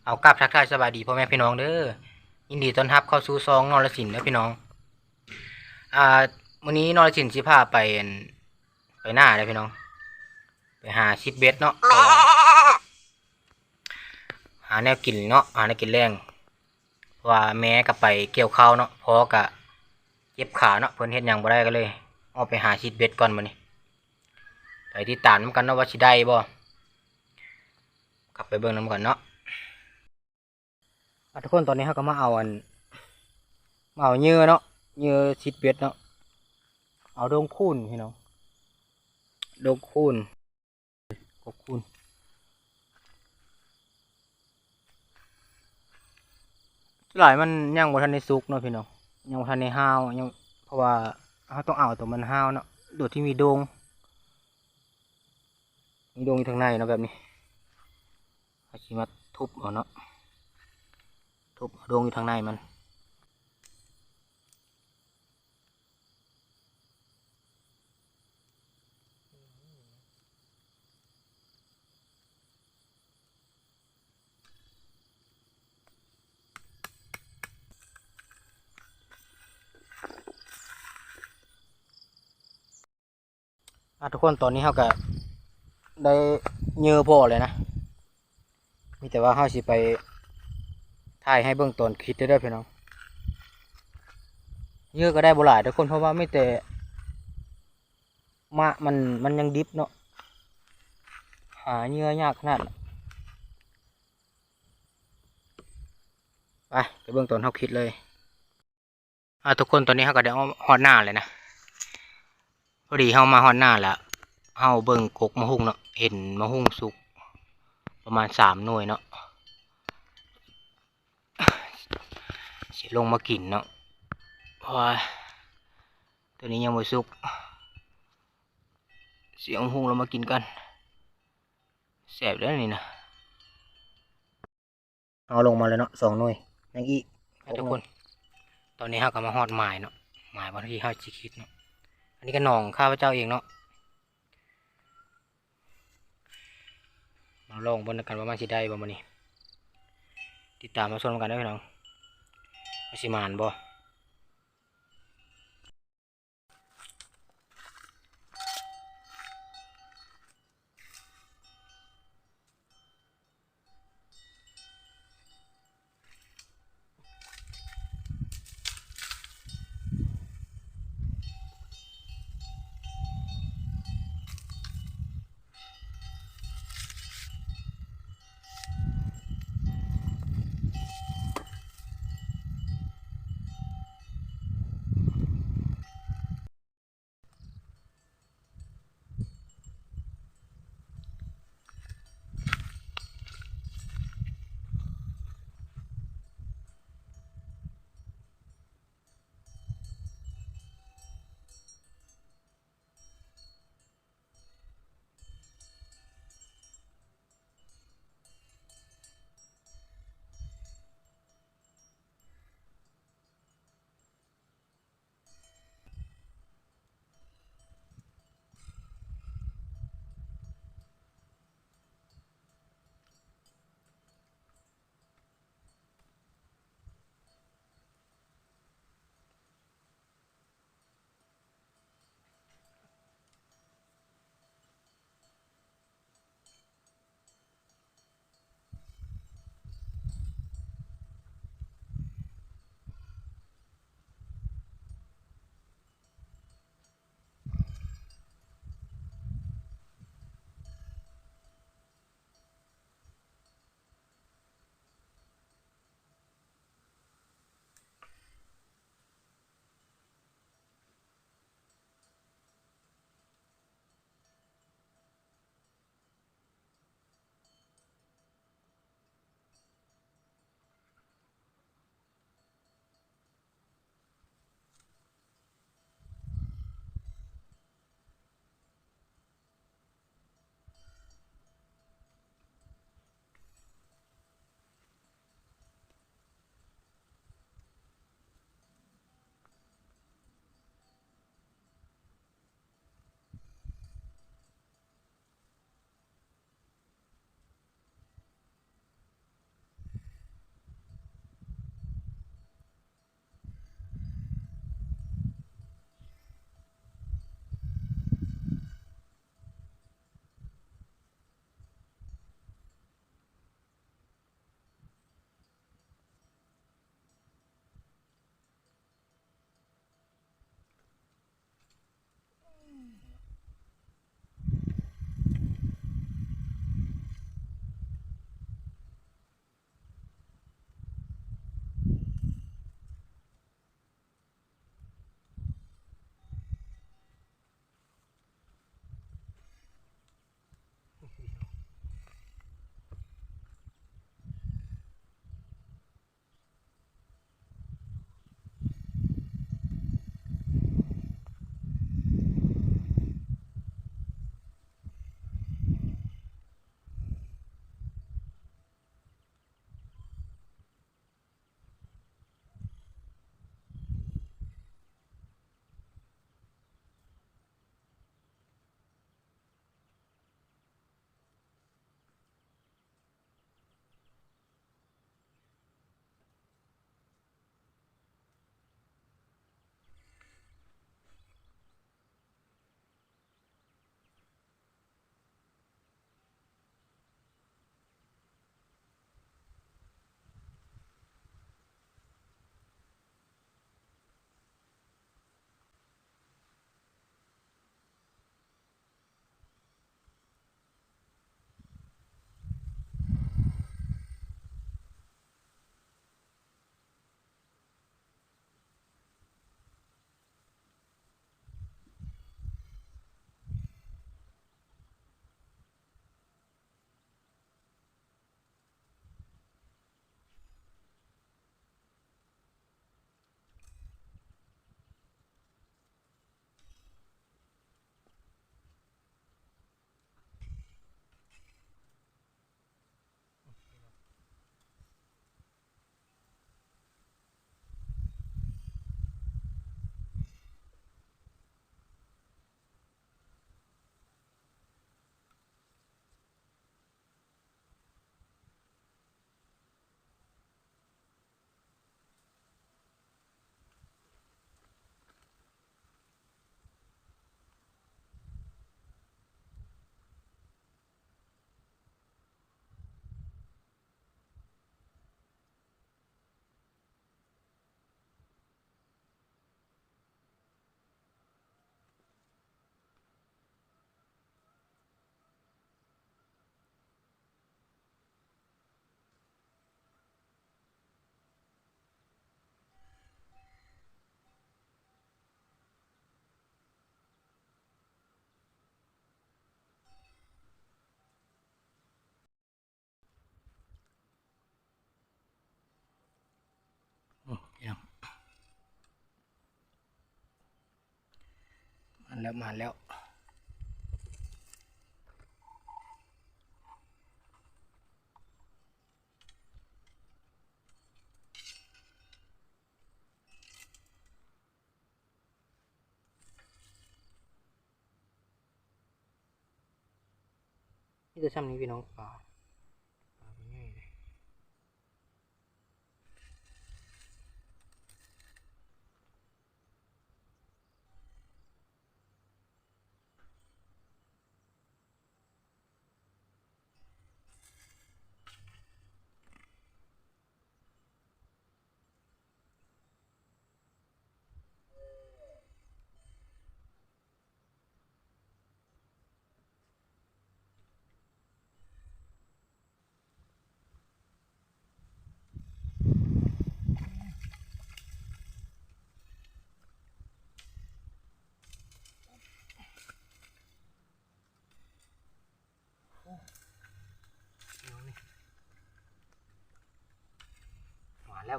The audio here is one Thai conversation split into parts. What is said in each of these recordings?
เอากลับทักทายสบายดีพ่อแม่พี่น้องเด้อยินดีต้อนรับเข้าสู่ซองนรสิงห์เด้อพี่น้องอ่ามื้อนี้นรสิงห์สิพาไปหน้าเด้อพี่น้องไปหาชิดเบ็ดเนาะหาแนวกินเนาะหาแนวกินแรงเพราะว่าแม่ก็ไปเกี่ยวข้าวเนาะพอก็เจ็บขาเนาะเพิ่นเฮ็ดหยังบ่ได้ก็เลยออกไปหาชิดเบ็ดก่อนมื้อนี้ไปติดตามนำกันเนาะว่าสิได้บ่กลับไปเบิ่งนำกันเนาะทุกคนตอนนี้เฮาก็มาเอาเหยื่อเนาะเหยื่อชิดเบ็ดเนาะเอาดงคูนพี่น้องดงคูนกบคูนหลายมันยังบ่ทันได้สุกเนาะพี่น้องยังบ่ทันได้ห้าวยังเพราะว่าเฮาต้องเอาตัวมันห้าวเนาะโดดที่มีดงอยู่ทางในเนาะแบบนี้เฮาสิมาทุบเอาเนาะทุบดงอยู่ทางในมันทุกคนตอนนี้เฮาก็ได้เหยื่อพอเลยนะมีแต่ว่าเฮาสิไปถ่ายให้เบิ่งตอนคิดได้เด้อพี่น้องเหยื่อก็ได้บ่หลายทุกคนเพราะว่าไม่แต่มันยังดิบเนาะหาเหยื่อยากขนาดนั้นไปเบิ่งตอนเฮาคิดเลยทุกคนตอนนี้เฮาก็ได้ฮอดหน้าเลยนะพอดีเฮามาฮอดหน้าแล้วเฮาเบิ่งกกมะฮุ่งเนาะเห็นมะฮุ่งสุกประมาณ3 หน่วยเนาะสิลงมากินเนาะเพราะว่าตัวนี้ยังไม่สุกเสียงมะฮุ่งเรามากินกันแสบแล้วนี่นะเอาลงมาเลยเนาะ2 หน่วยยังอีกทุกคนตอนนี้เฮาก็มาฮอดหมายเนาะหมายวันที่เฮาสิคิดเนาะอันนี้ก็หนองข้าพเจ้าเองเนาะมาลองบนกันว่ามันสิได้บ่มื้อนี้ติดตามมาชมกันได้พี่น้องว่าสิมานบ่ มาแล้วนี่จะซ้ำนี้พี่น้องปลาง่ายเลย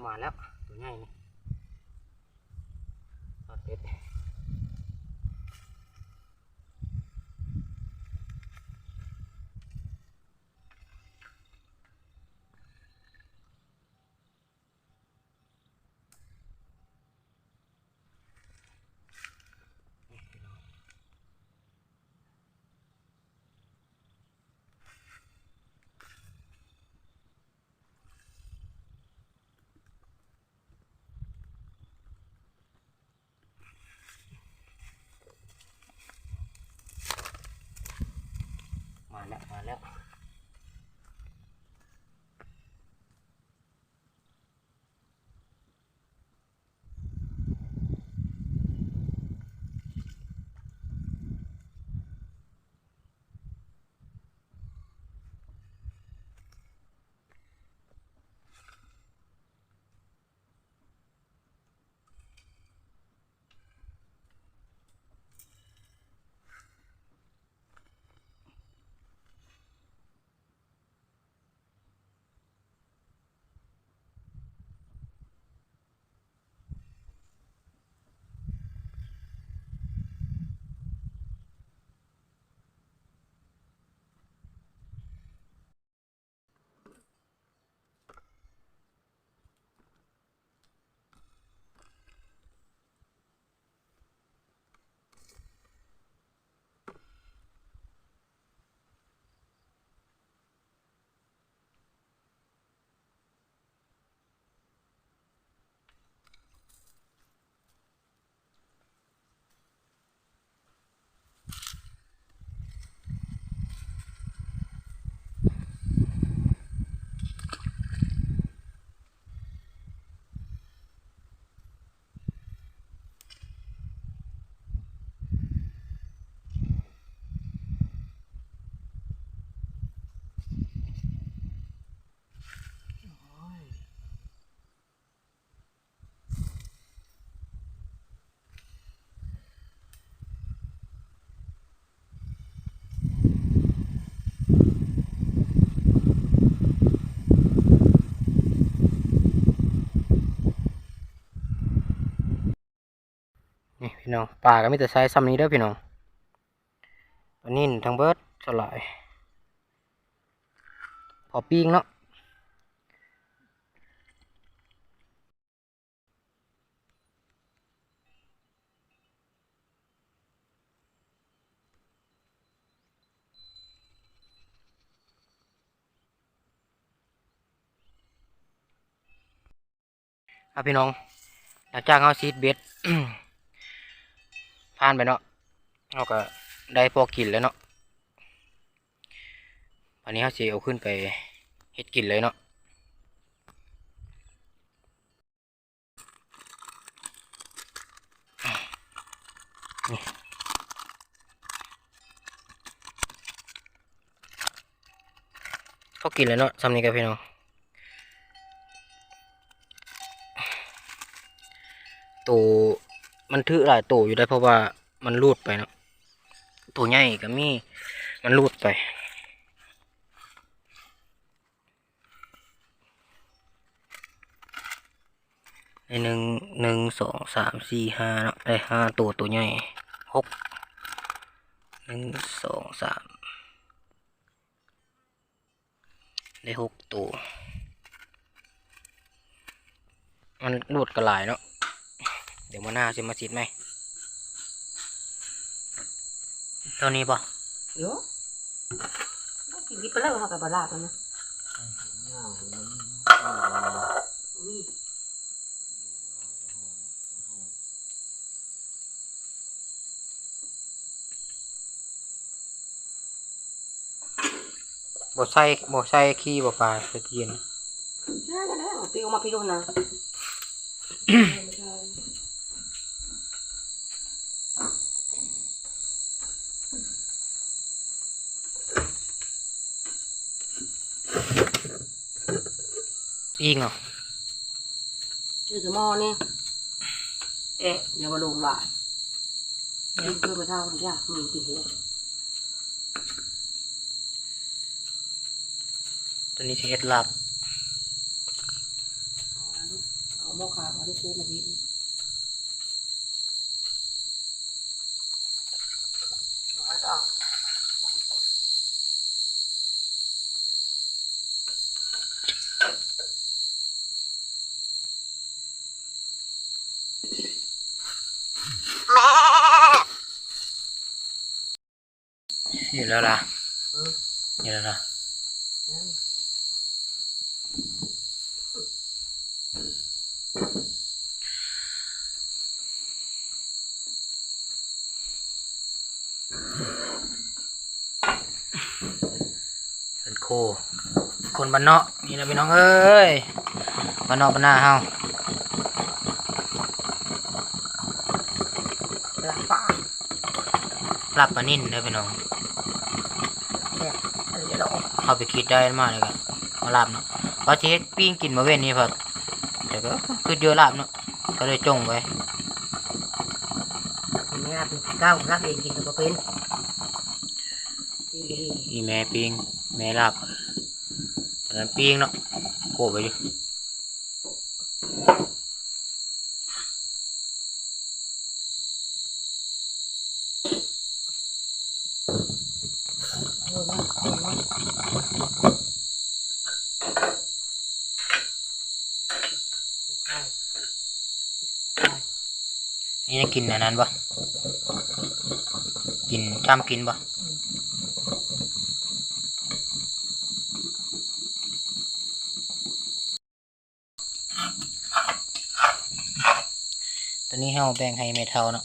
มาแล้วตัวใหญ่นี่ทอดเป็ดมาแล้วนี่พี่น้องปลาก็มีแต่ไซส์ซ้ำนี้เด้อพี่น้องปลานิ่นทั้งเบิดสลายพอปิ้งเนาะพี่น้องหลังจากเอาซีดเบ็ด ผ่านไปเนาะเราก็ได้พอกินแล้วเนาะวันนี้เขาจะเอาขึ้นไปเฮ็ดกินเลยเนาะนี่พอกินเลยเนาะซ้ำนี้กับพี่น้องตัวมันถือหลายตัวอยู่ได้เพราะว่ามันรูดไปเนาะตัวใหญ่ก็มีมันรูดไปในหนึ่งสองสามสี่ห้าเนาะได้5 ตัวตัวใหญ่6 1 2 3ได้6ตัวมันรูดกระหลายเนาะเดี๋ยวมาหน้าจะมาจิดไหมเท่านี้ป่ะเยอะกินไปแล้วเขากับบาลากันนะบ่ใส่ขี้บ่ปลาตะเกียนใช่แล้วปีออกมาพี่ดูนะอิงเหรอชื่อสมอนี่อย่ามาลงหลายกินเพื่อไปเท่าที่ยากมีกินเลยตัวนี้สิเฮ็ดลาบเอาหม้อขาวเอาที่คูมาวิดน้อยต่ออยู่แล้วล่ะอยู่แล้วล่ะเป็นคนบ้านนอกนี่นะพี่น้องเอ้ยบ้านนอกบ้านหน้าเฮาลาบปลานิ่นเด้อพี่น้องเอาไปคิดได้มากเลยกันมาลาบเนาะเพราะที่ปิ้งกินมาเว้นนี่พอแต่ก็คือเยอะลาบเนาะก็เลยจงไว้นี่นะเป็นก้าวรักเองกินกับเป็นอีแม่ปิ้งแม่ลาบตอนนั้นปิ้งเนาะโกไปดินี่กินอันนั้นปะกินจ้ำกินปะตอนนี้เราแบ่งให้เมทัลเนาะ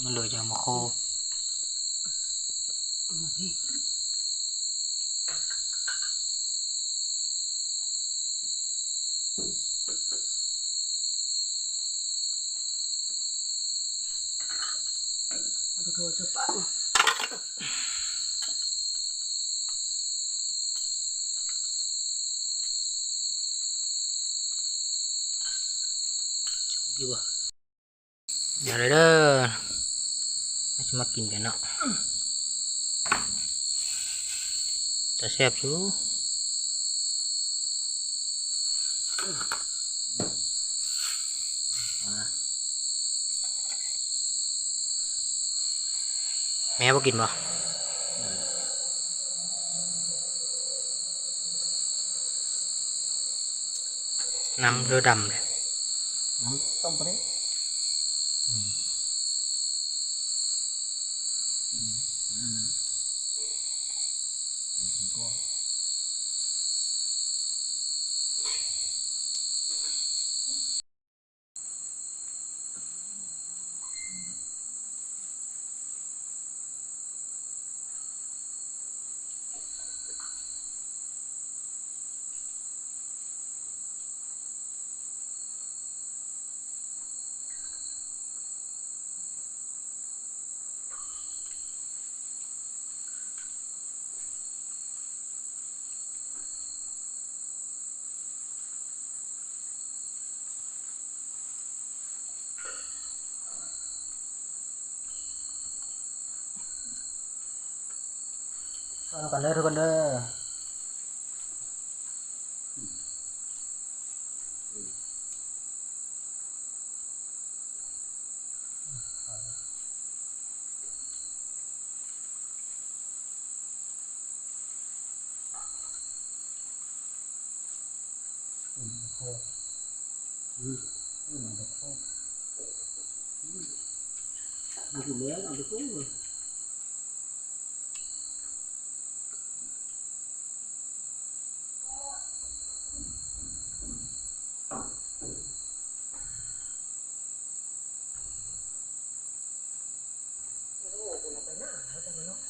มันเลยจะมาโคโทรศัพท์ดีวะอย่าเลยเด้อไม่ใช่มากินกันเนาะจะแซ่บอยู่แม่บ่กินบ่น้ำเรือดำเลยน้ำต้มไปเลย ช่วยกันเด้อทุกคนเด้อโคกมันจะโคก มันอยู่แล้วเอาไปกู้เลย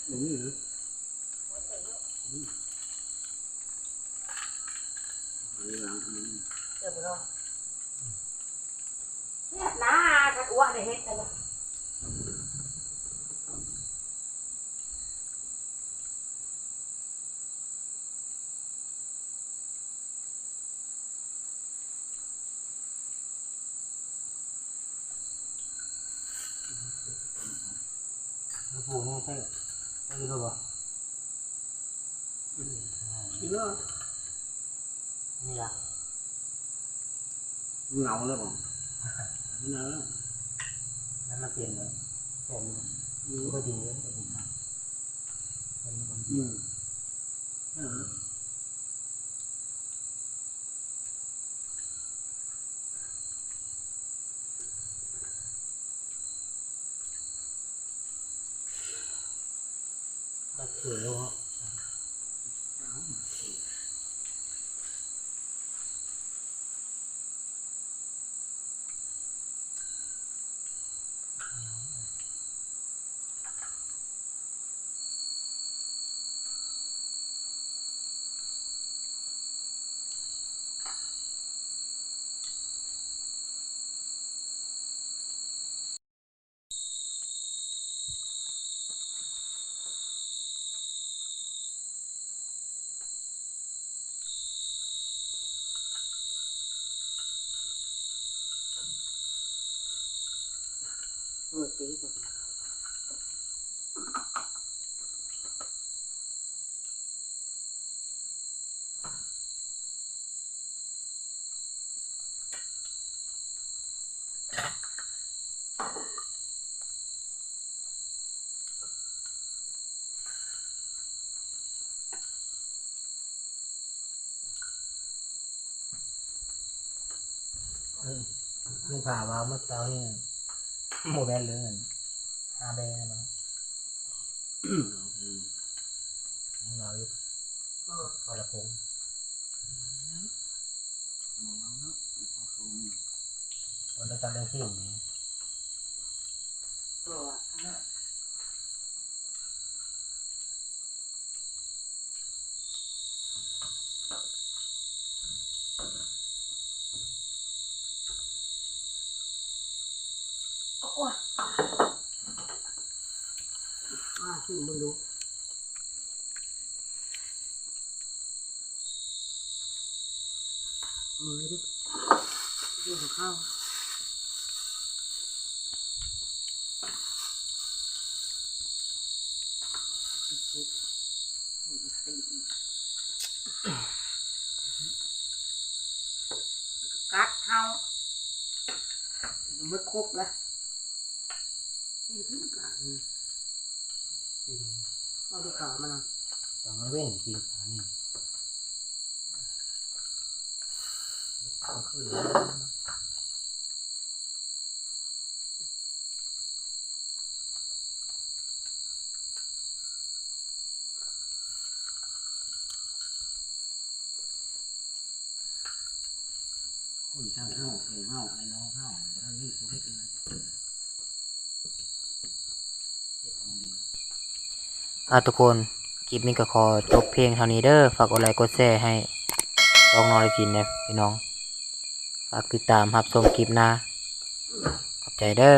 อย่างนี้เหรอเจ็บนะขัดอ้วนได้เฮ็ดกันเลยผูกนี่ใช่ไม่รู้ป่ะ จริงเหรอ นี่ละ เหงาแล้วป่ะไม่นานแล้ว นั่นมาเปลี่ยนเลยเปลี่ยนก็ดีเลยก็ดีนะมันมีความ ก็คือรู้ตีสุดลุงผ่าว่าเมื่อเช้านี่โมแบนเหลือเงิน5 แบนนะเราอยู่พอละพงวันละจันทร์เดือนสี่นี่ ตัวขึ้นมึงดูดิเรื่องข้าวกัดเท้าไม่ครบแล้วเป็นที่กันเอาไปขามันนะ ต้องไม่เว้นจริงอันนี้ก็คือคนทางห้าวห้าวไอ้น้องห้าวท่านนี่กูให้เป็นอะไรทุกคนคลิปนี้ก็ขอจบเพลงเท่านี้เด้อฝากกดไลค์กดแชร์ให้น้องนอริจินนะพี่น้องฝากติดตามรับชมคลิปหน้าขอบใจเด้อ